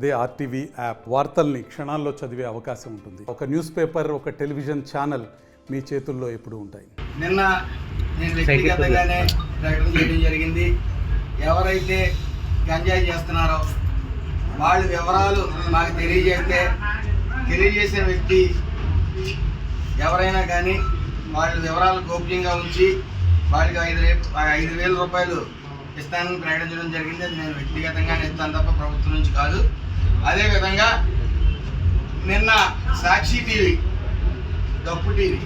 అదే RTV app వార్తల్ని క్షణాల్లో చదివే అవకాశం ఉంటుంది. ఒక న్యూస్ పేపర్, ఒక టెలివిజన్ ఛానల్ మీ చేతుల్లో ఎప్పుడూ ఉంటాయి. నిన్న నేను వ్యక్తిగతంగానే ప్రకటన చేయడం జరిగింది. ఎవరైతే గంజాయి చేస్తున్నారో వాళ్ళ వివరాలు మాకు తెలియజేసిన వ్యక్తి ఎవరైనా కానీ వాళ్ళ వివరాలు గోప్యంగా ఉంచి వాళ్ళకి 5,000 రూపాయలు ఇస్తానని ప్రకటించడం జరిగింది. అది నేను వ్యక్తిగతంగానే ఇస్తాను తప్ప ప్రభుత్వం నుంచి కాదు. అదేవిధంగా నిన్న సాక్షి టీవీ, డప్పు టీవీ,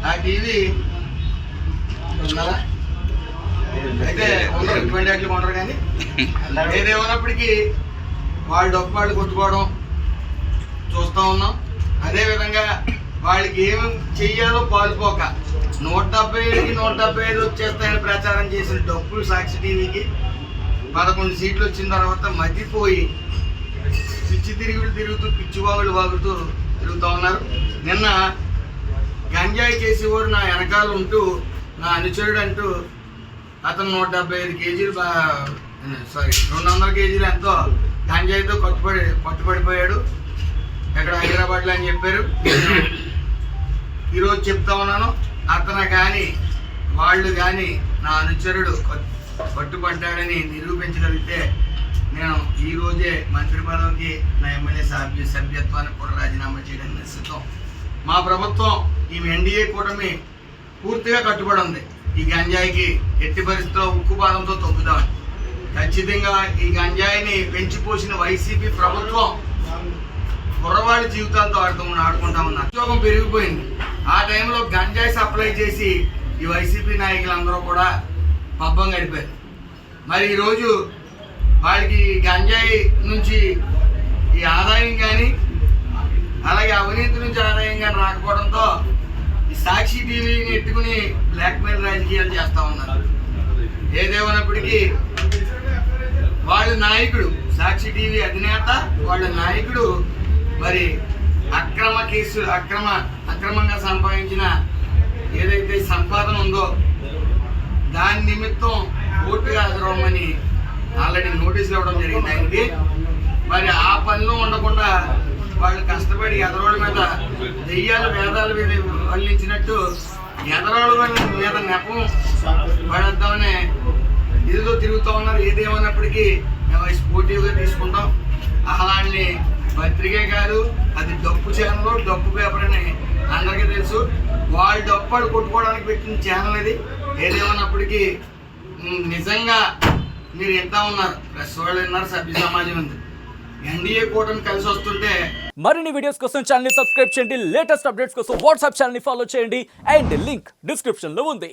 ఆ టీవీ ఉన్నారా అయితే ఉండరు, 20 ఏళ్ళకి ఉండరు. కానీ ఏదేమన్నప్పటికీ వాళ్ళు డప్పు వాళ్ళు కొట్టుకోవడం చూస్తూ ఉన్నాం. అదేవిధంగా వాళ్ళకి ఏమి చెయ్యాలో పాల్పోక 175కి 175 వచ్చేస్తాయని ప్రచారం చేసిన డప్పులు సాక్షి టీవీకి 11 సీట్లు వచ్చిన తర్వాత మతిపోయి పిచ్చి తిరుగుతూ పిచ్చివాగులు వాగుతూ తిరుగుతూ ఉన్నారు. నిన్న గంజాయి చేసేవాడు నా వెనకాల ఉంటూ నా అనుచరుడు అంటూ అతను 175 కేజీలు 200 కేజీలు ఎంతో గంజాయితో పట్టుబడిపోయాడు ఎక్కడ హైదరాబాద్లో అని చెప్పారు. ఈరోజు చెప్తా ఉన్నాను, అతను కానీ వాళ్ళు కానీ నా అనుచరుడు పట్టుబడ్డాడని నిరూపించగలిగితే నేను ఈరోజే మంత్రి పదవికి నా ఎమ్మెల్యే సభ్యత్వానికి కూడా రాజీనామా చేయడానికి నిశ్చితం. మా ప్రభుత్వం ఈ ఎన్డీఏ కూటమి పూర్తిగా కట్టుబడి ఉంది. ఈ గంజాయికి ఎట్టి పరిస్థితిలో ఉక్కుపాదంతో తొక్కుతామని. ఖచ్చితంగా ఈ గంజాయిని పెంచిపోసిన వైసీపీ ప్రభుత్వం కుర్రవాడి జీవితాలతో ఆడుకుంటా ఉన్నారు. ఉద్యోగం పెరిగిపోయింది. ఆ టైంలో గంజాయి సప్లై చేసి ఈ వైసీపీ నాయకులందరూ కూడా పబ్బం గడిపారు. మరి ఈరోజు వాళ్ళకి గంజాయి నుంచి ఈ ఆదాయం కానీ అలాగే అవినీతి నుంచి ఆదాయం కానీ రాకపోవడంతో ఈ సాక్షి టీవీని ఎత్తుకుని బ్లాక్మెయిల్ రాజకీయాలు చేస్తూ ఉన్నారు. ఏదేమన్నప్పటికీ వాళ్ళ నాయకుడు, సాక్షి టీవీ అధినేత, వాళ్ళ నాయకుడు మరి అక్రమంగా సంపాదించిన ఏదైతే సంపాదన ఉందో దాని నిమిత్తం కోర్టుగా హాజరవ్వమని ఆల్రెడీ నోటీసులు ఇవ్వడం జరిగింది ఆయనకి. మరి ఆ పనిలో ఉండకుండా వాళ్ళు కష్టపడి ఎదరోళ్ళ మీద దెయ్యాలు వేదాలు వల్లించినట్టు ఎదరోళ్ళ మీద నెపం పడేద్దామని ఇదితో తిరుగుతూ ఉన్నారు. ఏదేమన్నప్పటికీ మేము స్పోర్టివ్గా తీసుకుంటాం. అలాంటి పత్రికే కాదు, అది డప్పు ఛానల్, డప్పు పేపర్ అని అందరికీ తెలుసు. వాళ్ళు డప్పాడు కొట్టుకోవడానికి పెట్టిన ఛానల్ ఇది. ఏదేమన్నప్పటికీ నిజంగా మీరు ఎంత ఉన్నారు, ప్రెస్ వాళ్ళు ఉన్నారు, సభ్య సమాజం ఉంది. ఎన్డీఏ కూటమి కలిసి వస్తుంటే మరిన్ని వీడియోస్ కోసం ఛానల్ ని సబ్స్క్రైబ్ చేయండి. లేటెస్ట్ అప్డేట్స్ కోసం వాట్సాప్ ఛానల్ ని ఫాలో చేయండి. అండ్ లింక్ డిస్క్రిప్షన్ లో ఉంది.